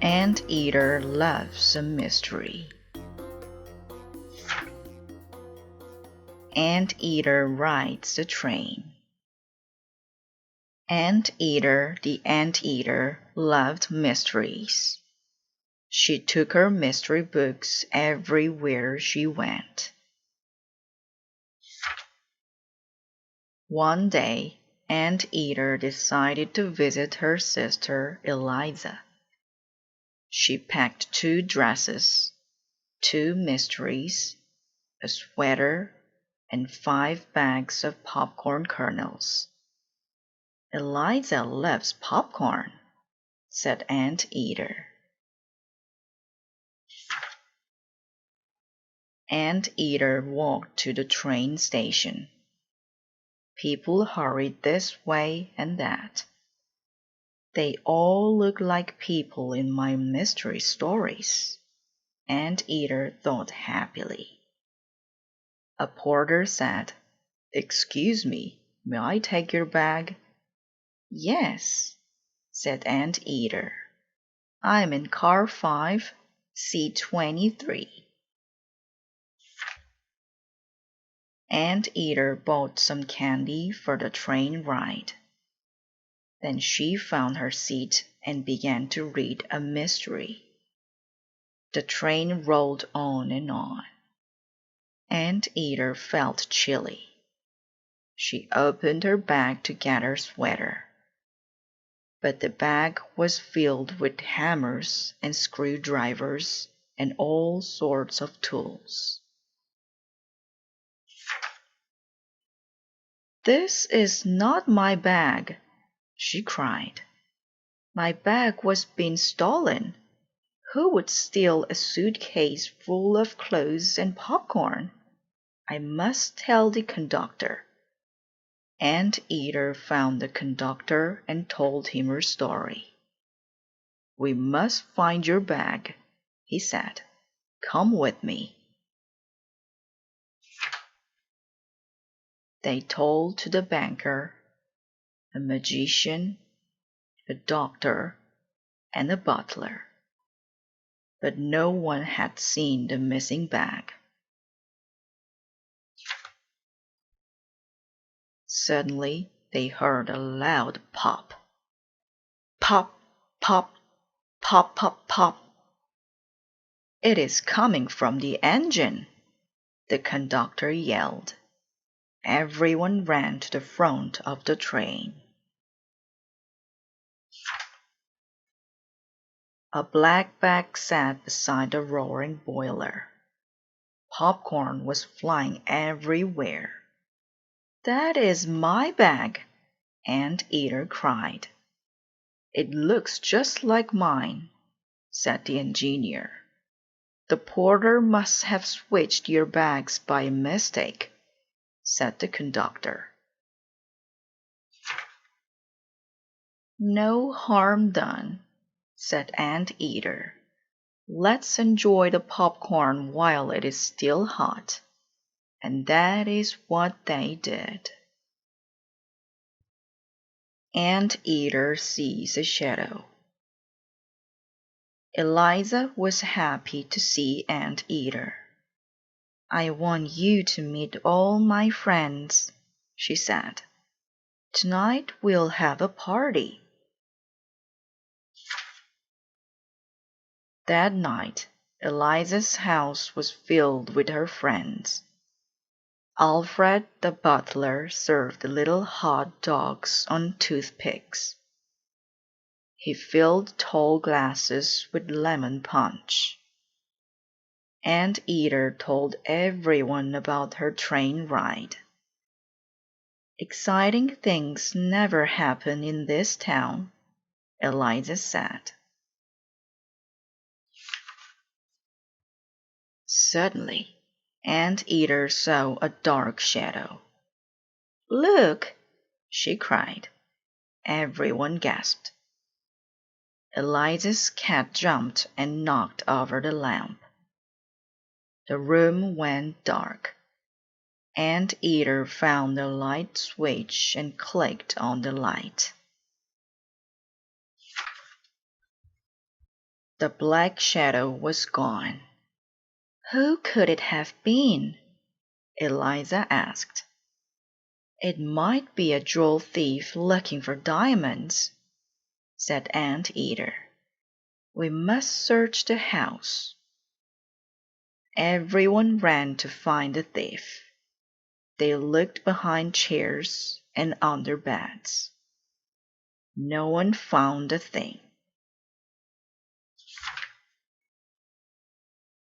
Anteater loves a mystery. Anteater rides the train. Anteater the anteater loved mysteries. She took her mystery books everywhere she went. One day, Anteater decided to visit her sister Eliza. She packed 2 dresses, 2 mysteries, a sweater, and 5 bags of popcorn kernels. "Eliza loves popcorn," said Anteater. Anteater walked to the train station. People hurried this way and that. They all look like people in my mystery stories, Anteater thought happily. A porter said, "Excuse me, may I take your bag?" "Yes," said Anteater. "I'm in car 5, seat 23. Anteater bought some candy for the train ride. Then she found her seat and began to read a mystery. The train rolled on and on. Anteater felt chilly. She opened her bag to get her sweater. But the bag was filled with hammers and screwdrivers and all sorts of tools. "This is not my bag," she cried. "My bag was being stolen. Who would steal a suitcase full of clothes and popcorn? I must tell the conductor." Anteater found the conductor and told him her story. "We must find your bag," he said. "Come with me." They told to the banker, a magician, a doctor, and a butler. But no one had seen the missing bag. Suddenly they heard a loud pop. Pop, pop, pop, pop, pop. "It is coming from the engine," the conductor yelled. Everyone ran to the front of the train. A black bag sat beside the roaring boiler. Popcorn was flying everywhere. "That is my bag," Anteater cried. "It looks just like mine," said the engineer. "The porter must have switched your bags by mistake," said the conductor. "No harm done," said Anteater. "Let's enjoy the popcorn while it is still hot." And that is what they did. Anteater sees a shadow. Eliza was happy to see Anteater. "I want you to meet all my friends," she said. "Tonight we'll have a party." That night, Eliza's house was filled with her friends. Alfred the butler served the little hot dogs on toothpicks. He filled tall glasses with lemon punch. Anteater told everyone about her train ride. "Exciting things never happen in this town," Eliza said. Suddenly, Anteater saw a dark shadow. "Look!" she cried. Everyone gasped. Eliza's cat jumped and knocked over the lamp. The room went dark. Anteater found the light switch and clicked on the light. The black shadow was gone. Who could it have been? Eliza asked. It might be a jewel thief looking for diamonds, said Anteater. We must search the house. Everyone ran to find the thief. They looked behind chairs and under beds. No one found a thing.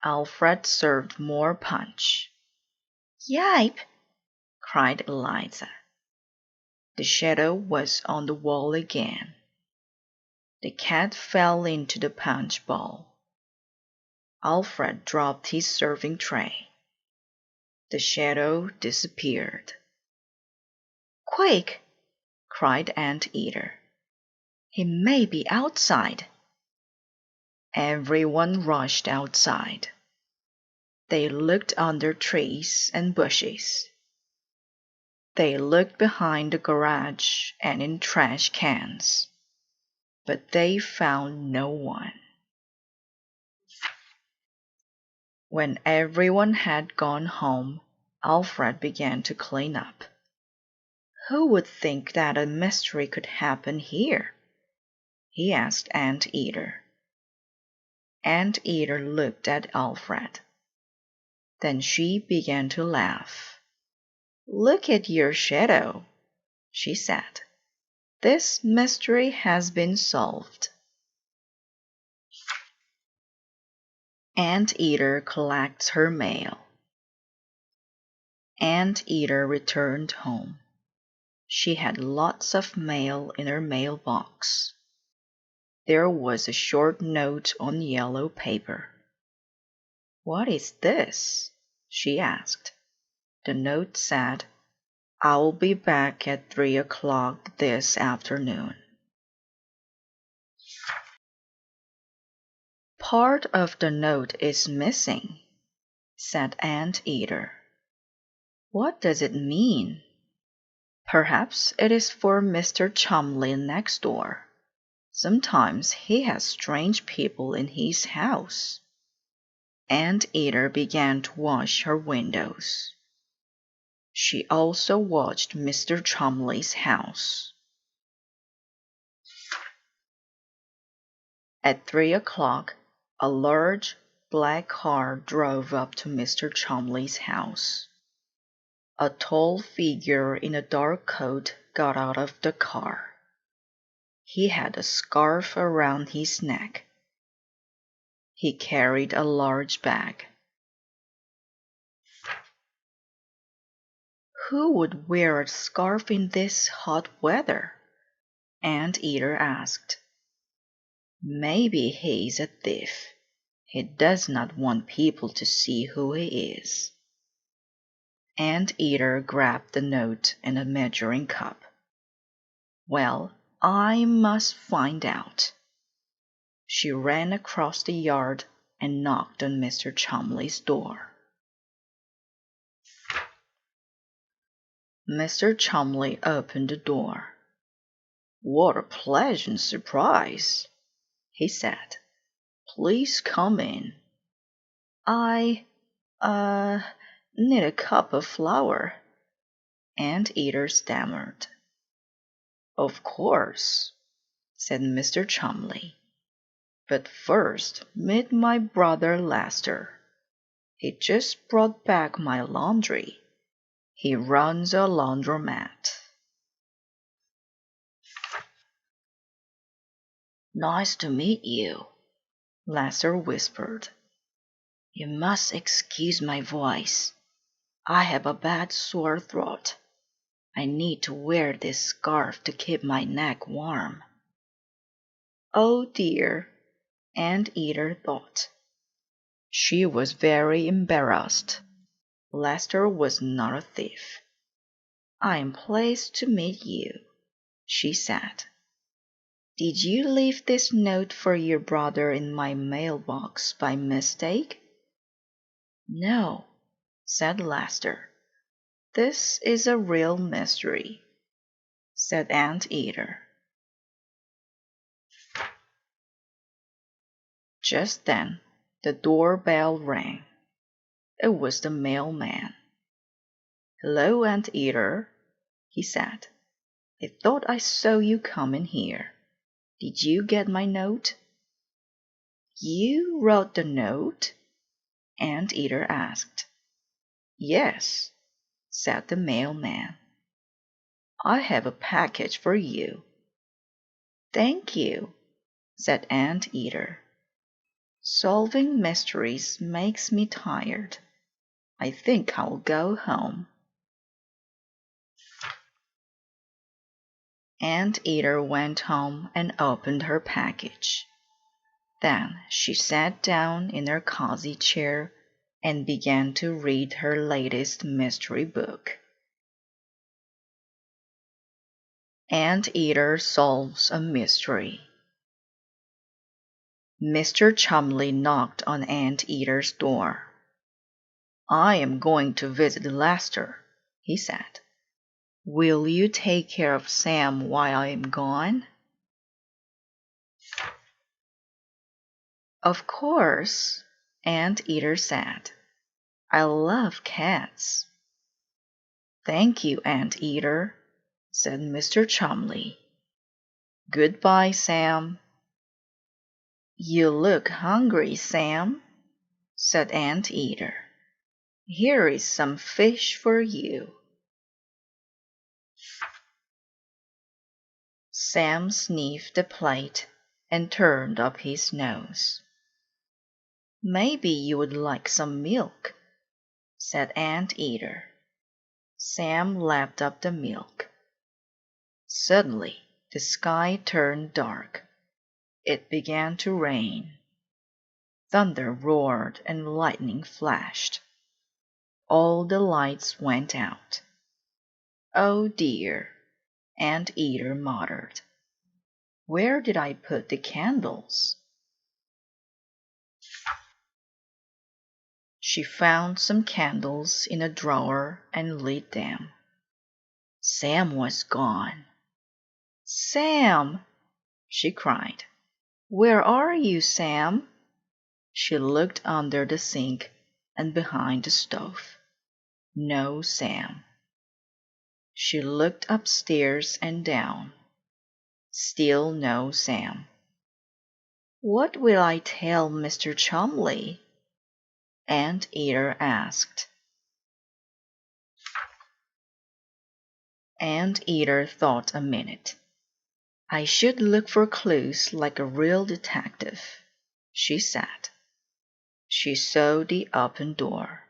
Alfred served more punch. Yipe! Cried Eliza. The shadow was on the wall again. The cat fell into the punch bowl. Alfred dropped his serving tray. The shadow disappeared. Quick! Cried Anteater. He may be outside. Everyone rushed outside. They looked under trees and bushes. They looked behind the garage and in trash cans, but they found no one. When everyone had gone home, Alfred began to clean up. Who would think that a mystery could happen here? He asked Anteater. Anteater looked at Alfred. Then she began to laugh. Look at your shadow, she said. This mystery has been solved. Anteater collects her mail. Anteater returned home. She had lots of mail in her mailbox. There was a short note on yellow paper. What is this? She asked. The note said, I'll be back at 3 o'clock this afternoon. Part of the note is missing, said Anteater. What does it mean? Perhaps it is for Mr. Chumley next door. Sometimes he has strange people in his house. Anteater began to wash her windows. She also watched Mr. Chumley's house. At 3 o'clock, a large black car drove up to Mr. Chumley's house. A tall figure in a dark coat got out of the car. He had a scarf around his neck. He carried a large bag. Who would wear a scarf in this hot weather? Anteater asked. Maybe he is a thief. He does not want people to see who he is. Anteater grabbed the note and a measuring cup. Well, I must find out. She ran across the yard and knocked on Mr. Chumley's door. Mr. Chumley opened the door. What a pleasant surprise, he said. Please come in. I need a cup of flour, Anteater stammered. Of course, said Mr. Chumley. But first meet my brother Lester. He just brought back my laundry. He runs a laundromat. Nice to meet you, Lester whispered. You must excuse my voice. I have a bad sore throat. I need to wear this scarf to keep my neck warm. Oh dear, Anteater thought. She was very embarrassed. Lester was not a thief. I am pleased to meet you, she said. Did you leave this note for your brother in my mailbox by mistake? No, said Lester. This is a real mystery, said Anteater. Just then, the doorbell rang. It was the mailman. "Hello, Anteater," he said. "I thought I saw you come in here. Did you get my note?" "You wrote the note?" Anteater asked. "Yes," said the mailman. "I have a package for you." "Thank you," said Anteater. "Solving mysteries makes me tired. I think I'll go home." Anteater went home and opened her package. Then she sat down in her cozy chair and began to read her latest mystery book. Anteater Solves a Mystery. Mr. Chumley knocked on Anteater's door. "I am going to visit Lester," he said. "Will you take care of Sam while I am gone?" "Of course," Anteater said. "I love cats." "Thank you, Anteater," said Mr. Chumley. "Goodbye, Sam." "You look hungry, Sam," said Anteater. "Here is some fish for you." Sam sniffed the plate and turned up his nose. "Maybe you would like some milk," said Anteater. Sam lapped up the milk. Suddenly, the sky turned dark. It began to rain. Thunder roared and lightning flashed. All the lights went out. "Oh dear," Anteater muttered. "Where did I put the candles?" She found some candles in a drawer and lit them. Sam was gone. "Sam!" she cried. "Where are you, Sam?" She looked under the sink and behind the stove. No Sam. She looked upstairs and down. Still no Sam. "What will I tell Mr. Chumley?" Anteater asked. Anteater thought a minute. "I should look for clues like a real detective," she said. She saw the open door.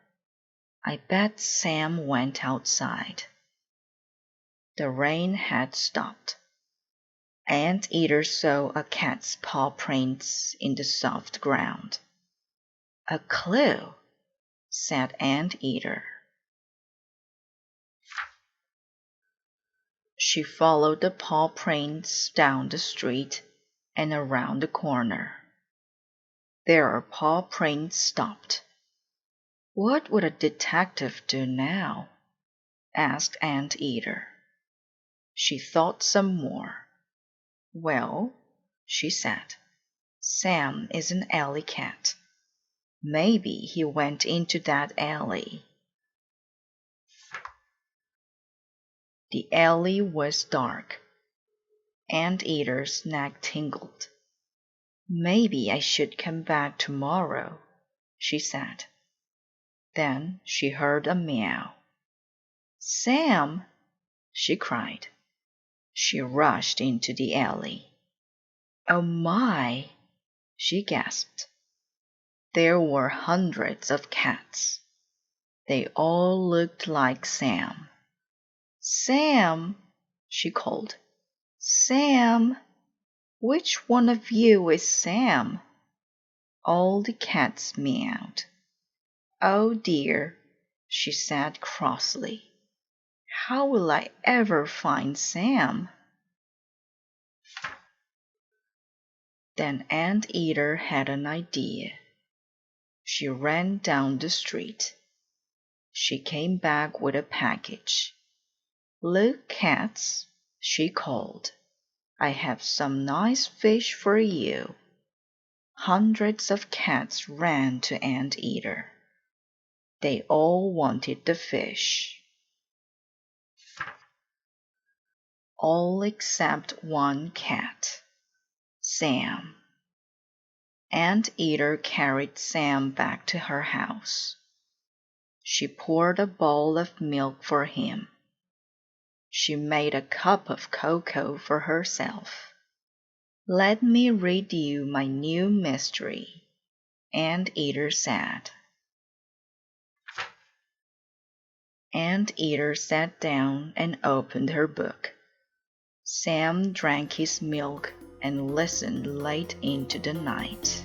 "I bet Sam went outside." The rain had stopped. Anteater saw a cat's paw prints in the soft ground. "A clue," said Anteater. She followed the paw prints down the street and around the corner. There her paw prints stopped. "What would a detective do now?" asked Anteater. She thought some more. "Well," she said, "Sam is an alley cat. Maybe he went into that alley." The alley was dark. Anteater's neck tingled. "Maybe I should come back tomorrow," she said. Then she heard a meow. "Sam!" she cried. She rushed into the alley. "Oh my!" she gasped. There were hundreds of cats. They all looked like Sam. "Sam!" she called. "Sam! Which one of you is Sam?" All the cats meowed. "Oh dear," she said crossly. "How will I ever find Sam?" Then Anteater had an idea. She ran down the street. She came back with a package. "Look, cats," she called. "I have some nice fish for you." Hundreds of cats ran to Anteater. They all wanted the fish. All except one cat, Sam. Anteater carried Sam back to her house. She poured a bowl of milk for him. She made a cup of cocoa for herself. "Let me read you my new mystery," Anteater said. Anteater sat down and opened her book. Sam drank his milk and listened late into the night.